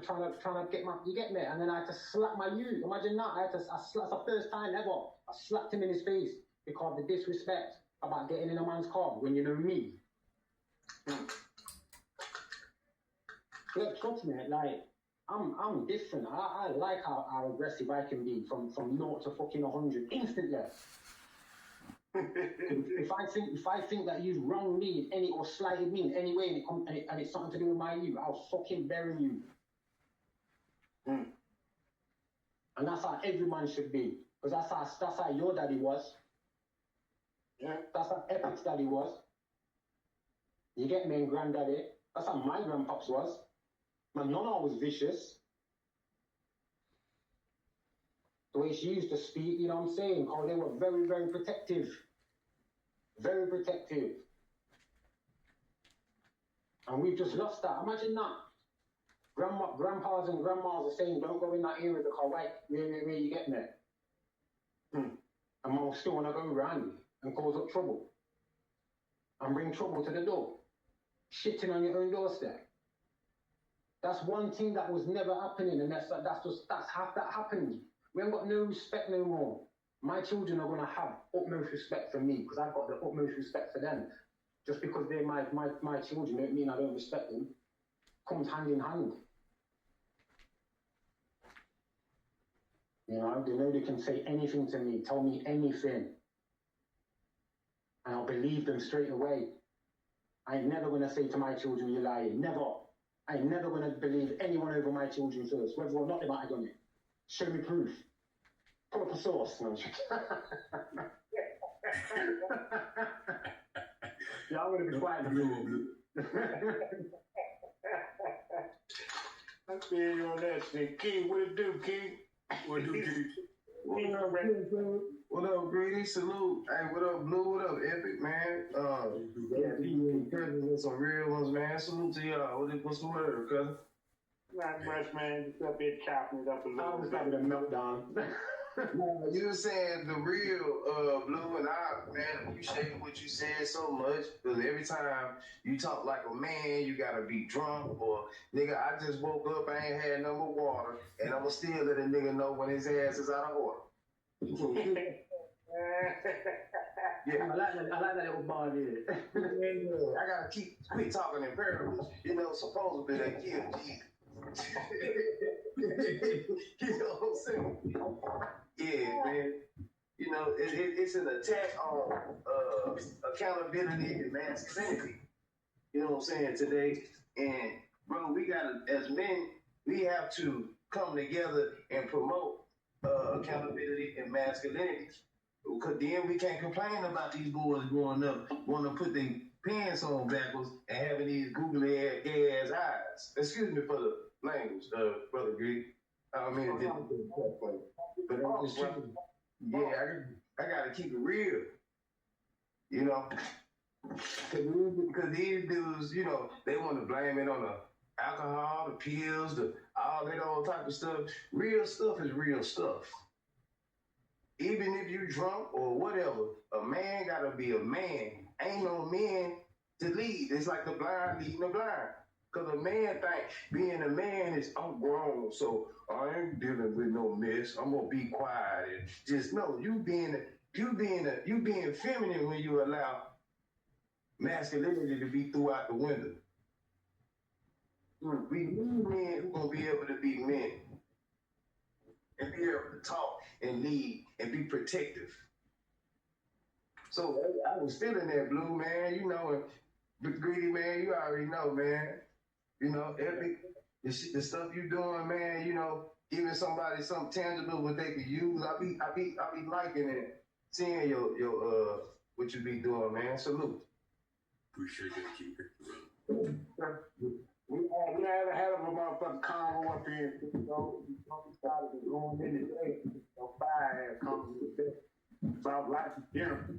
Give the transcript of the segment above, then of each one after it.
trying to get my, you get me? And then I had to slap my youth. Imagine that. That's the first time ever. I slapped him in his face because of the disrespect about getting in a man's car when you know me. Look, trust me, like, I'm different. I like how aggressive I can be from 0 to fucking 100 instantly. if I think that you've wronged me in any or slighted me in any way and it's something to do with my youth, I'll fucking bury you. And that's how every man should be. Because that's how your daddy was. Yeah. That's how Epic's daddy was. You get me, and granddaddy. That's how my grandpops was. My nonna was vicious. The way she used to speak, you know what I'm saying? Because they were very, very protective. Very protective. And we've just lost that. Imagine that. Grandpas and grandmas are saying, don't go in that area because, right, where you getting there? And mom still want to go around and cause up trouble. And bring trouble to the door. Shitting on your own doorstep. That's one thing that was never happening, and that's how that happened. We ain't got no respect no more. My children are gonna have utmost respect for me because I've got the utmost respect for them. Just because they're my children don't mean I don't respect them. Comes hand in hand. You know they can say anything to me, tell me anything, and I'll believe them straight away. I ain't never gonna say to my children, you're lying. Never. I ain't never gonna believe anyone over my children first, whether or not they might have done it. Show me proof. Pull up a source. No, yeah, I'm gonna be quiet. I feel you on that shit. Key, what it do, Key? What do, Key? What up, Greedy? Salute. Hey, what up, Blue? What up, Epic, man? Some real ones, man. Salute to y'all. What's the word, cousin? Not much, man. Just up here chopping it up a little. I was having a meltdown. No, you were saying the real Blue, and I, man, appreciate what you said so much. Because every time you talk like a man, you gotta be drunk, or nigga, I just woke up, I ain't had no more water, and I'ma still let a nigga know when his ass is out of order. Yeah, I like that little bar there. I gotta quit talking in parables. You know, supposedly they killed Jesus. You know what I'm saying? Yeah, man. You know, it's an attack on accountability and masculinity. You know what I'm saying, today? And, bro, we gotta, as men, we have to come together and promote accountability and masculinity. Because then we can't complain about these boys growing up wanting to put their pants on backwards and having these googly ass eyes. Excuse me for the language, Brother Greg. I mean, but it's true. Yeah, I gotta keep it real. You know, because these dudes, you know, they want to blame it on the alcohol, the pills, all that old type of stuff. Real stuff is real stuff. Even if you drunk or whatever, a man gotta be a man. Ain't no men to lead. It's like the blind leading the blind. Cause a man think being a man is, I'm grown, so I ain't dealing with no mess. I'm gonna be quiet and just know you being feminine when you allow masculinity to be through out the window. We need men who gonna be able to be men. And be able to talk and lead and be protective. So I was feeling that, Blue, man. You know, and Greedy, man, you already know, man. You know, Epic, the stuff you doing, man. You know, giving somebody something tangible what they can use. I be liking it, seeing your what you be doing, man. Salute. Appreciate that, Keeper. We had a hell of a motherfucking convo up here. You know, we started going in today. Fire ass convo about life in general.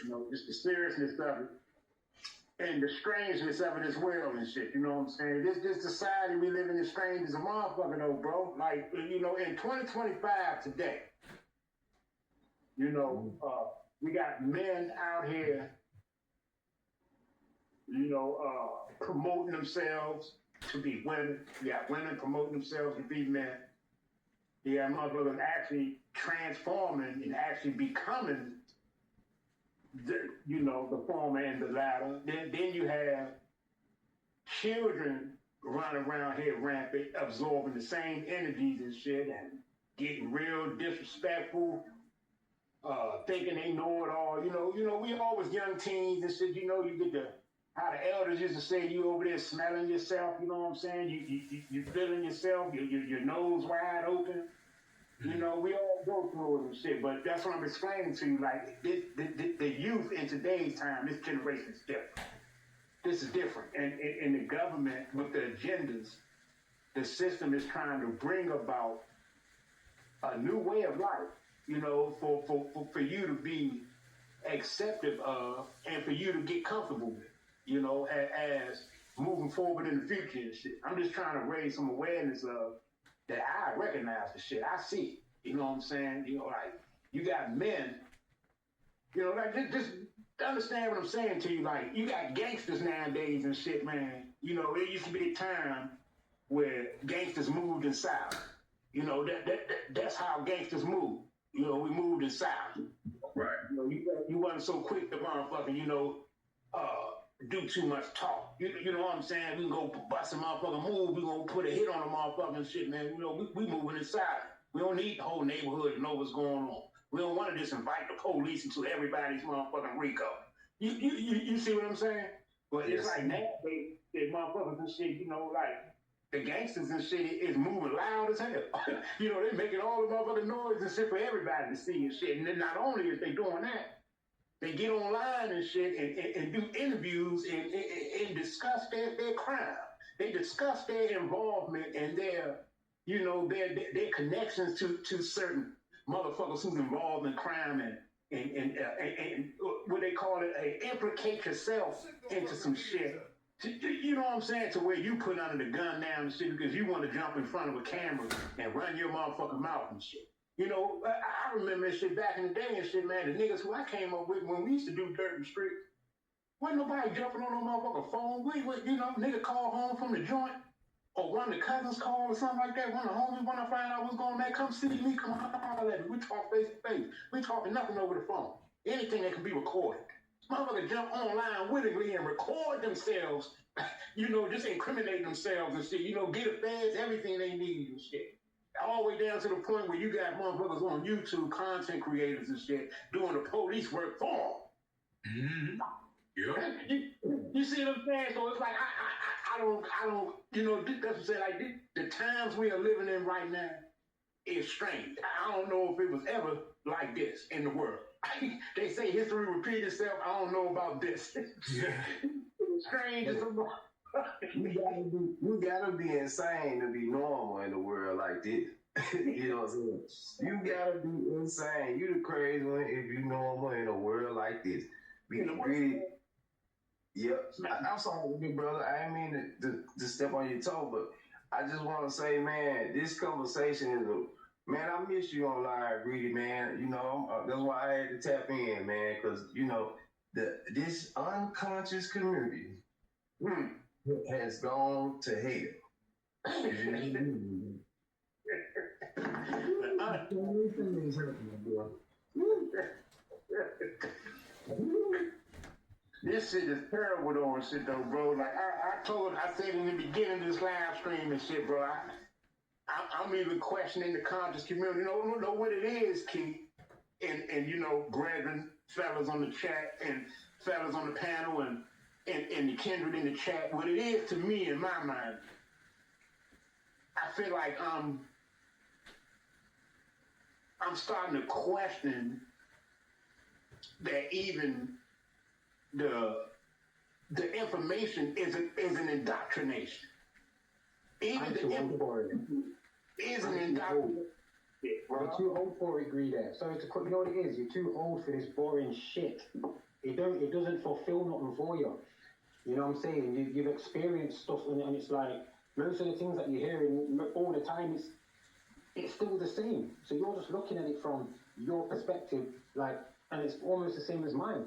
You know, just the seriousness of it. And the strangeness of it as well and shit, you know what I'm saying? This society we live in is strange as a motherfucker though, bro. Like, you know, in 2025 today, you know, we got men out here, you know, promoting themselves, to be women. You got women promoting themselves to be men. You got motherfuckers actually transforming and actually becoming the former and the latter. Then you have children running around here rampant, absorbing the same energies and shit and getting real disrespectful, thinking they know it all. We always young teens and shit, you get how the elders used to say, you over there smelling yourself, you know what I'm saying? You feeling yourself, your nose wide open. We all go through it and shit, but that's what I'm explaining to you. Like, the youth in today's time, this generation is different. This is different. And in the government, with the agendas, the system is trying to bring about a new way of life, for you to be accepted of and for you to get comfortable with, as moving forward in the future and shit. I'm just trying to raise some awareness of that. I recognize the shit. I see it. You know what I'm saying? Like, you got men, like, just understand what I'm saying to you. Like, you got gangsters nowadays and shit, man. It used to be a time where gangsters moved in silence. That's how gangsters move. We moved in silence. Right. You wasn't so quick to motherfucking, do too much talk. You know what I'm saying? We can go bust a motherfucking move. We gonna put a hit on a motherfucking shit, man. We moving in silence. We don't need the whole neighborhood to know what's going on. We don't want to just invite the police into everybody's motherfucking Rico. You see what I'm saying? But Yes. It's like now they motherfuckers and shit, like the gangsters and shit is moving loud as hell. They making all the motherfucking noise and shit for everybody to see and shit. And then not only is they doing that, they get online and shit and do interviews and discuss their crime. They discuss their involvement and their connections to certain motherfuckers who's involved in crime and what they call it, implicate yourself into some shit. You know what I'm saying? To where you put under the gun down and shit because you want to jump in front of a camera and run your motherfucking mouth and shit. I remember that shit back in the day and shit, man. The niggas who I came up with when we used to do dirt in the street, wasn't nobody jumping on no motherfucking phone. Nigga call home from the joint or one of the cousins call or something like that. One of the homies want to find out what's going on, man. Come see me, come holler at me. We talk face to face. We talking nothing over the phone. Anything that can be recorded. Motherfuckers jump online willingly and record themselves, just incriminate themselves and shit. Get the feds everything they need and shit. All the way down to the point where you got motherfuckers on YouTube, content creators and shit, doing the police work for them. Mm-hmm. Yeah. You see what I'm saying? So it's like, I don't, that's what I'm saying. Like, the times we are living in right now is strange. I don't know if it was ever like this in the world. They say history repeats itself. I don't know about this. Yeah. It's strange as a You gotta be insane to be normal in a world like this. You know what I'm saying? You gotta be insane. You the crazy one if you normal in a world like this. Be greedy. Yep. I'm sorry, big brother. I didn't mean to step on your toe, but I just want to say, man, this conversation is man, I miss you on Live Greedy, man. That's why I had to tap in, man, because this unconscious community has gone to hell. This shit is terrible though and shit though, bro. Like I said in the beginning of this live stream and shit, bro. I'm even questioning the conscious community. You know what it is, Keith, and brethren, fellas on the chat and fellas on the panel and the kindred in the chat. What it is to me in my mind, I feel like I'm starting to question that even the information is an indoctrination. Even the information is an indoctrination. You're too old for it, Greeder. Sorry to cut. You know what it is? You're too old for this boring shit. It doesn't fulfill nothing for you. You know what I'm saying? You've experienced stuff, and it's like most of the things that you're hearing all the time. It's still the same. So you're just looking at it from your perspective, like, and it's almost the same as mine.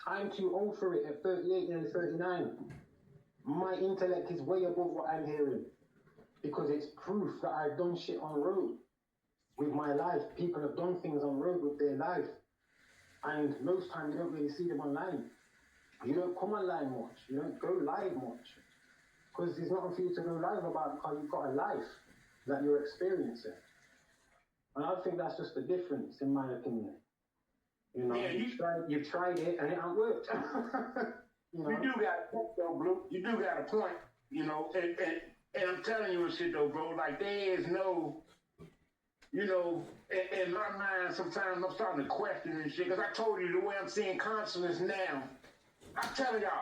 I'm too old for it at 38 and 39. My intellect is way above what I'm hearing because it's proof that I've done shit on road with my life. People have done things on road with their life, and most times you don't really see them online. You don't come online much. You don't go live much because there's nothing for you to go live about because you've got a life that you're experiencing. And I think that's just the difference, in my opinion. You know, Yeah, you tried it and it ain't worked. You know? You do got a point though, Blue. You do got a point, you know, and I'm telling you and shit though, bro, like there is no, you know, in my mind sometimes I'm starting to question and shit, because I told you the way I'm seeing consciousness now, I'm telling y'all,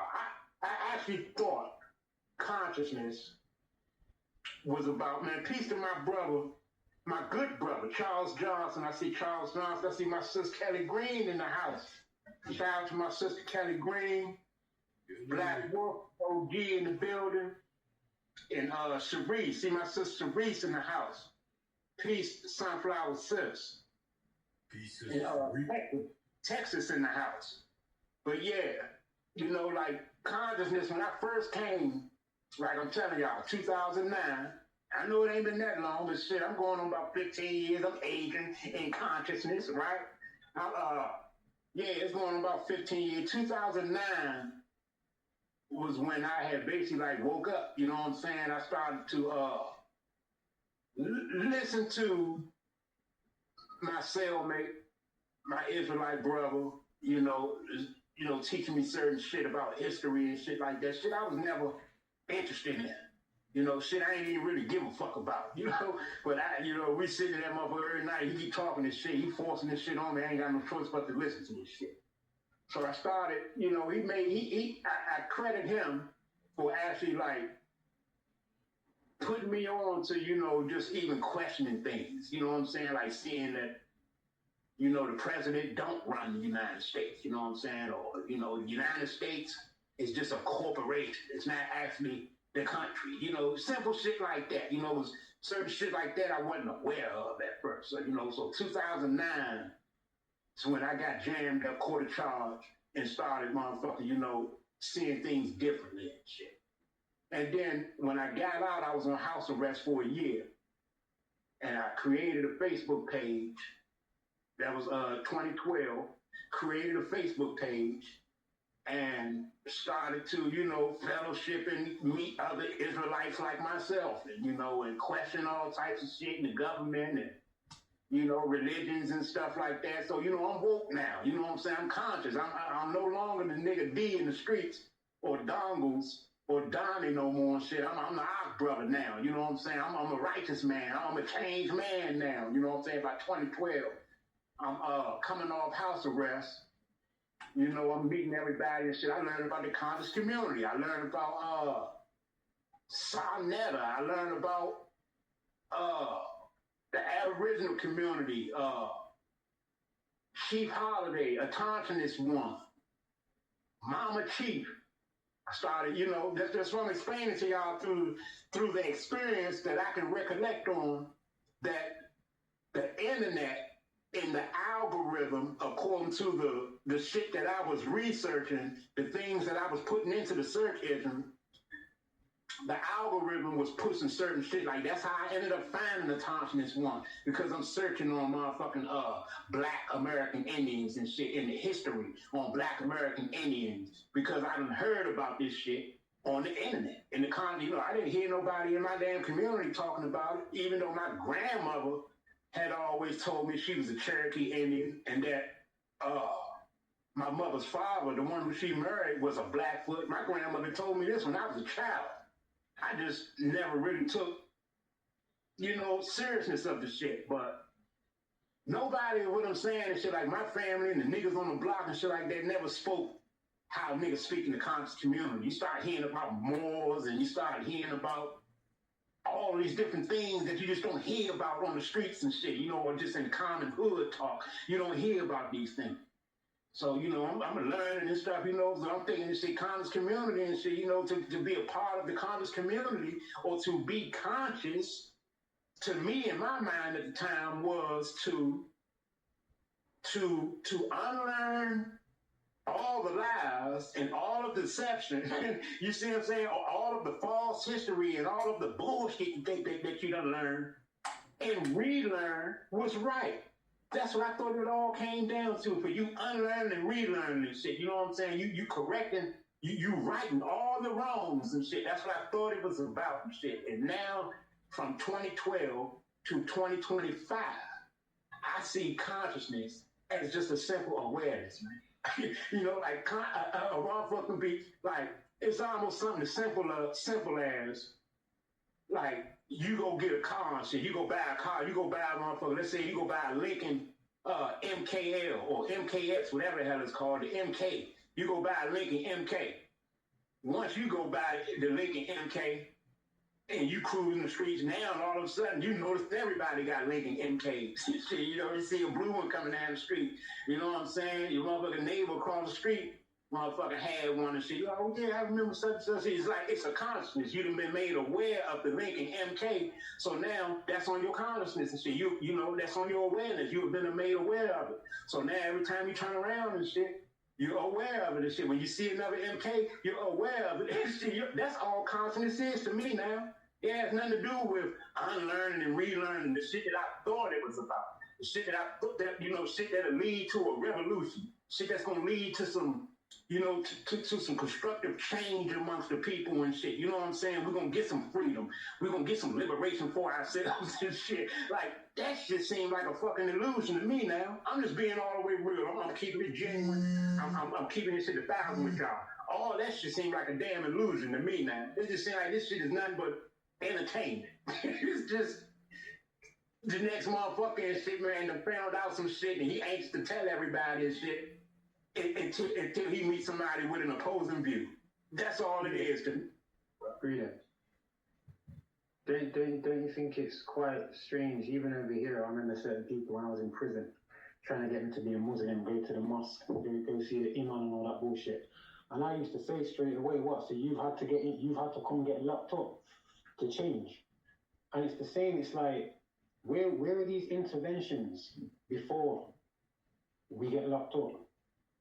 I actually thought consciousness was about, man, peace to my brother, my good brother, Charles Johnson. I see Charles Johnson. I see my sister Kelly Green in the house. Shout out to my sister Kelly Green. Black Wolf OG in the building. And Sharice. See my sister Sharice in the house. Peace, Sunflower Sis. Peace And Texas in the house. But yeah, you know, like consciousness, when I first came, like I'm telling y'all, 2009, I know it ain't been that long, but shit, I'm going on about 15 years. I'm aging in consciousness, right? Yeah, it's going on about 15 years. 2009 was when I had basically like woke up, you know what I'm saying? I started to listen to my cellmate, my Israelite brother, you know, teaching me certain shit about history and shit like that. Shit I was never interested in. You know, shit I ain't even really give a fuck about, you know? But we sitting in that motherfucker every night, he keep talking this shit, he forcing this shit on me, I ain't got no choice but to listen to this shit. So I started, you know, I credit him for actually like putting me on to, you know, just even questioning things, you know what I'm saying? Like seeing that, you know, the president don't run the United States, you know what I'm saying? Or, you know, the United States is just a corporation. It's not actually the country, you know, simple shit like that. You know, it was certain shit like that I wasn't aware of at first. So, you know, so 2009 is when I got jammed up, court of charge, and started motherfucking, you know, seeing things differently and shit. And then when I got out, I was on house arrest for a year. And I created a Facebook page. That was 2012. Created a Facebook page and started to, you know, fellowship and meet other Israelites like myself, and, you know, and question all types of shit in the government and, you know, religions and stuff like that. So, you know, I'm woke now. You know what I'm saying? I'm conscious. I'm no longer the nigga D in the streets or Dongles or Donnie no more and shit. I'm the Ock brother now. You know what I'm saying? I'm a righteous man. I'm a changed man now. You know what I'm saying? By 2012, I'm coming off house arrest. You know, I'm meeting everybody and shit. I learned about the conscious community. I learned about Sarnetta. I learned about the Aboriginal community, Chief Holiday, Autonomous One, Mama Chief. I started, you know, that's what I'm explaining to y'all through the experience that I can recollect on, that the internet in the algorithm, according to the shit that I was researching, the things that I was putting into the search engine, the algorithm was pushing certain shit. Like, that's how I ended up finding the Thompson's One, because I'm searching on motherfucking Black American Indians and shit, in the history on Black American Indians, because I done heard about this shit on the internet. In the you know, I didn't hear nobody in my damn community talking about it, even though my grandmother had always told me she was a Cherokee Indian, and that my mother's father, the one who she married, was a Blackfoot. My grandmother told me this when I was a child. I just never really took, you know, seriousness of the shit. But nobody, what I'm saying, and shit, like my family and the niggas on the block and shit like that never spoke how niggas speak in the conscious community. You start hearing about Moors, and you start hearing about all these different things that you just don't hear about on the streets and shit, you know, or just in common hood talk. You don't hear about these things. So, you know, I'm learning and stuff, you know, so I'm thinking this shit, conscious community and shit, you know, to be a part of the conscious community, or to be conscious, to me, in my mind at the time, was to unlearn all the lies and all of the deception, you see what I'm saying? All of the false history and all of the bullshit that you done learned and relearn was right. That's what I thought it all came down to, for you unlearning and relearning and shit. You know what I'm saying? You correcting, you righting all the wrongs and shit. That's what I thought it was about and shit. And now, from 2012 to 2025, I see consciousness as just a simple awareness, man. You know, like a motherfucker be like, it's almost something as simple as like you go get a car and shit. You go buy a car. You go buy a motherfucker. Let's say you go buy a Lincoln MKL or MKX, whatever the hell it's called, the MK. You go buy a Lincoln MK. Once you go buy the Lincoln MK and you cruising the streets now, and all of a sudden you notice everybody got Lincoln MKs. You know, you see a blue one coming down the street. You know what I'm saying? Your motherfucking neighbor across the street, motherfucker had one and shit. Oh yeah, I remember such and such. It's like it's a consciousness. You done been made aware of the Lincoln MK, so now that's on your consciousness and shit. You know that's on your awareness. You have been made aware of it. So now every time you turn around and shit, you're aware of it and shit. When you see another MK, you're aware of it. That's all consciousness is to me now. It has nothing to do with unlearning and relearning the shit that I thought it was about. The shit that I thought that, you know, shit that'll lead to a revolution. Shit that's gonna lead to some, you know, to some constructive change amongst the people and shit. You know what I'm saying? We're gonna get some freedom. We're gonna get some liberation for ourselves and shit. Like, that shit seems like a fucking illusion to me now. I'm just being all the way real. I'm keeping it genuine. I'm keeping this shit 1,000 with y'all. All that shit seems like a damn illusion to me now. It just seems like this shit is nothing but entertainment. It's just the next motherfucker and shit, man, done found out some shit and he anxious to tell everybody and shit until he meets somebody with an opposing view. That's all it is to me. Freedom. Don't you think it's quite strange? Even over here, I remember certain people when I was in prison trying to get me to be a Muslim, go to the mosque, go see the imam and all that bullshit. And I used to say straight away, what? So you've had to come get locked up to change. And it's the same. It's like, where are these interventions before we get locked up?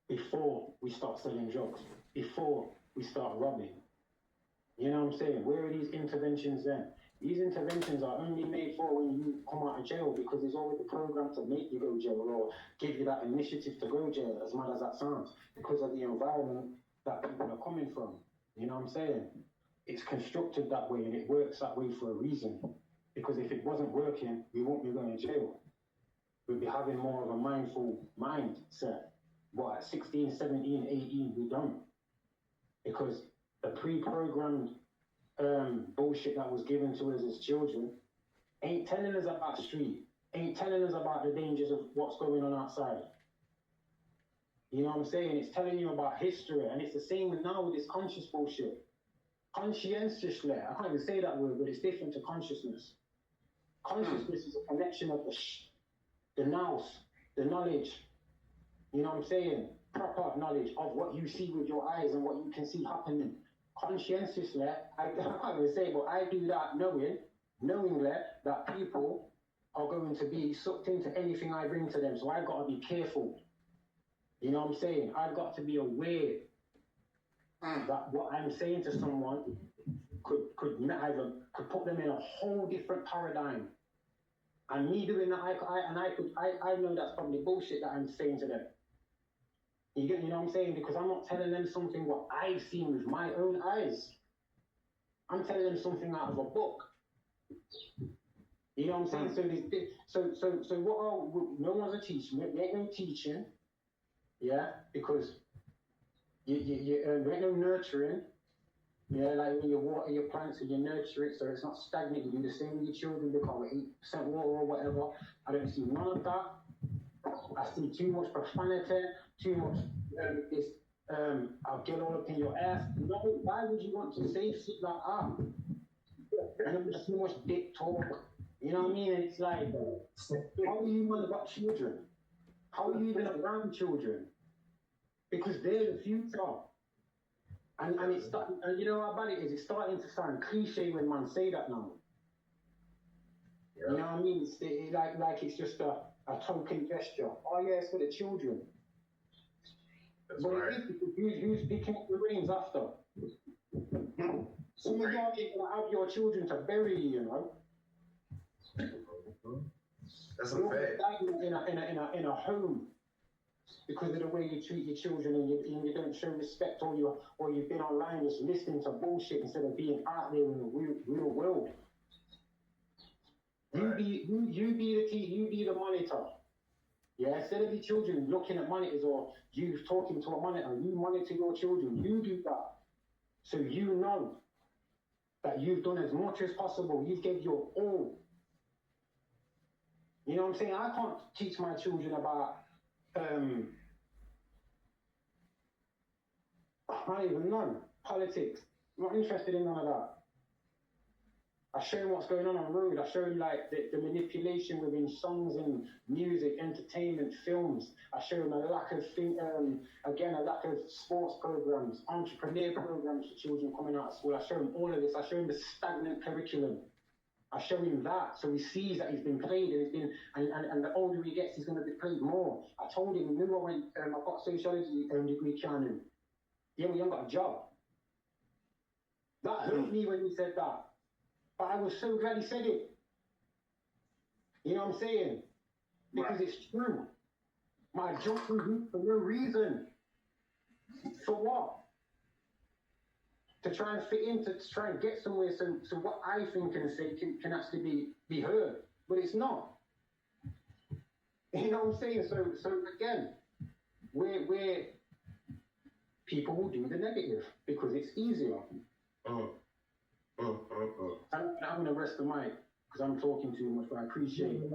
Before we start selling drugs? Before we start robbing? You know what I'm saying? Where are these interventions then? These interventions are only made for when you come out of jail, because there's always a program to make you go jail or give you that initiative to go jail, as mad as that sounds, because of the environment that people are coming from. You know what I'm saying? It's constructed that way and it works that way for a reason. Because if it wasn't working, we won't be going to jail. We'd be having more of a mindful mindset. But at 16, 17, 18, we don't. Because the pre-programmed bullshit that was given to us as children ain't telling us about the street, ain't telling us about the dangers of what's going on outside. You know what I'm saying? It's telling you about history, and it's the same with now with this conscious bullshit. Conscientiously, I can't even say that word, but it's different to consciousness. Consciousness is a connection of the nous, the knowledge, you know what I'm saying? Proper knowledge of what you see with your eyes and what you can see happening. Conscientiously, I can't even say, but I do that knowingly that people are going to be sucked into anything I bring to them. So I've got to be careful. You know what I'm saying? I've got to be aware that what I'm saying to someone could put them in a whole different paradigm. And me doing that, I know that's probably bullshit that I'm saying to them. You know what I'm saying? Because I'm not telling them something what I've seen with my own eyes. I'm telling them something out of a book. You know what I'm saying? So what? No one's a teacher. There ain't no teaching. Yeah, because there ain't no nurturing. Yeah, like when you water your plants and you nurture it so it's not stagnant. You do the same with your children, they call it 8% water or whatever. I don't see none of that. I see too much profanity, too much I'll get all up in your ass. No, why would you want to say shit like that? And there's too much dick talk. You know what I mean? And it's like, how are you even about children? How are you even around children? Because they're the future. And it's starting, and you know how bad it is? It's starting to sound cliche when man say that now. Yeah. You know what I mean? It's like it's just a token gesture. Oh yeah, it's for the children. But right. it is because who's picking up the reins after? Some of y'all ain't gonna have your children to bury you, you know. That's a You're fact. gonna die in a home because of the way you treat your children and you don't show respect or you've been online just listening to bullshit instead of being out there in the real world. Right. You be the monitor. Yeah, instead of your children looking at monitors or you talking to a monitor, you monitor your children. You do that. So you know that you've done as much as possible. You've gave your all. You know what I'm saying? I can't teach my children about, I don't even know, politics. I'm not interested in none of that. I show them what's going on the road. I show them like the manipulation within songs and music, entertainment, films. I show them a lack of a lack of sports programs, entrepreneur programs for children coming out of school. I show them all of this. I show them the stagnant curriculum. I show him that, so he sees that he's been played, and and the older he gets, he's going to be played more. I told him, remember when I got a sociology degree, Keanu? Yeah, we haven't got a job. That hurt me when he said that. But I was so glad he said it. You know what I'm saying? Because it's true. My job was for no reason. For what? To try and fit in, to try and get somewhere so what I think and say can actually be heard. But it's not. You know what I'm saying? So again, we're people will do the negative because it's easier. I'm gonna rest the mic because I'm talking too much, but I appreciate it. You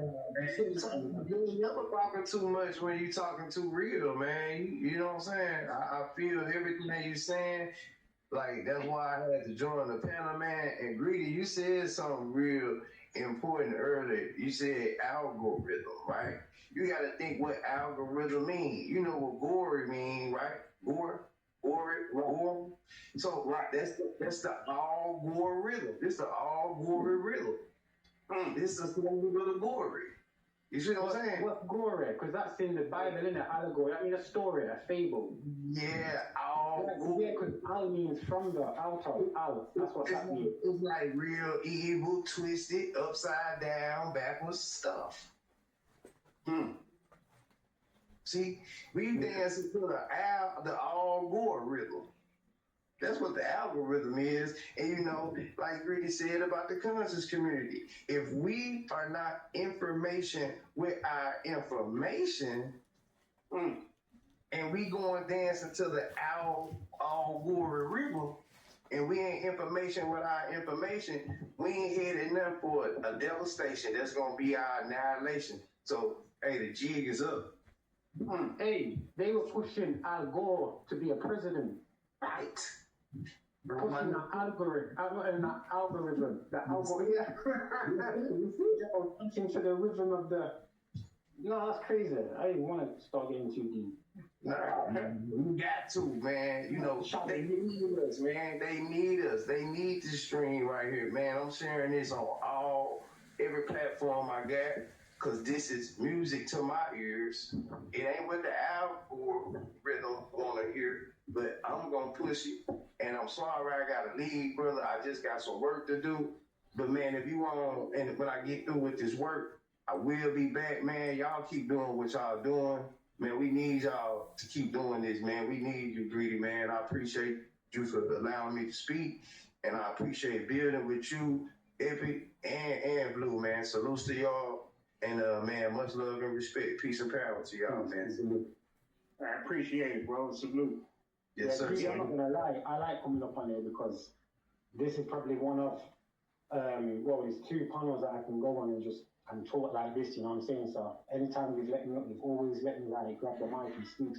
never talking too much when you talking too real, man. You know what I'm saying? I feel everything that you're saying. Like, that's why I had to join the panel, man. And Greedy, you said something real important earlier. You said algorithm, right? You got to think what algorithm mean. You know what gory mean, right? Gore. So, right, that's the algorithm. This the algorithm. This is the little gory. You see what I'm saying? What's gore? Because that's in the Bible, in the allegory. I mean, a story, a fable. Yeah, Yeah, because al means from the out of al. That's what that means. It's like real evil, twisted, upside down, backwards stuff. See, we dancing to the algorithm. That's what the algorithm is. And you know, like Greedy said about the conscious community, if we are not information with our information, and we going dancing to the algorithm, and we ain't information with our information, we ain't headed nothing for a devastation. That's gonna be our annihilation. So, hey, the jig is up. Hey, they were pushing Al Gore to be a president. Right. Pushing the algorithm, the algorithm. Into the rhythm of the. No, that's crazy. I didn't want to start getting too deep. Nah, you got to, man. You know, they need us, man. They need us. They need this stream right here, man. I'm sharing this on every platform I got, because this is music to my ears. It ain't what the algorithm want to hear, but I'm going to push it. And I'm sorry I got to leave, brother. I just got some work to do. But, man, if you want, and when I get through with this work, I will be back, man. Y'all keep doing what y'all doing. Man, we need y'all to keep doing this, man. We need you, Greedy, man. I appreciate you for allowing me to speak. And I appreciate building with you, Epic, and Blue, man. Salutes to y'all. And, man, much love and respect. Peace and power to y'all, man. I appreciate it, bro. Salute. Yes, sir. I'm not gonna lie. I like coming up on here because this is probably one of, it's 2 panels that I can go on and talk like this. You know what I'm saying? So anytime you've let me up, you've always let me like grab the mic and speak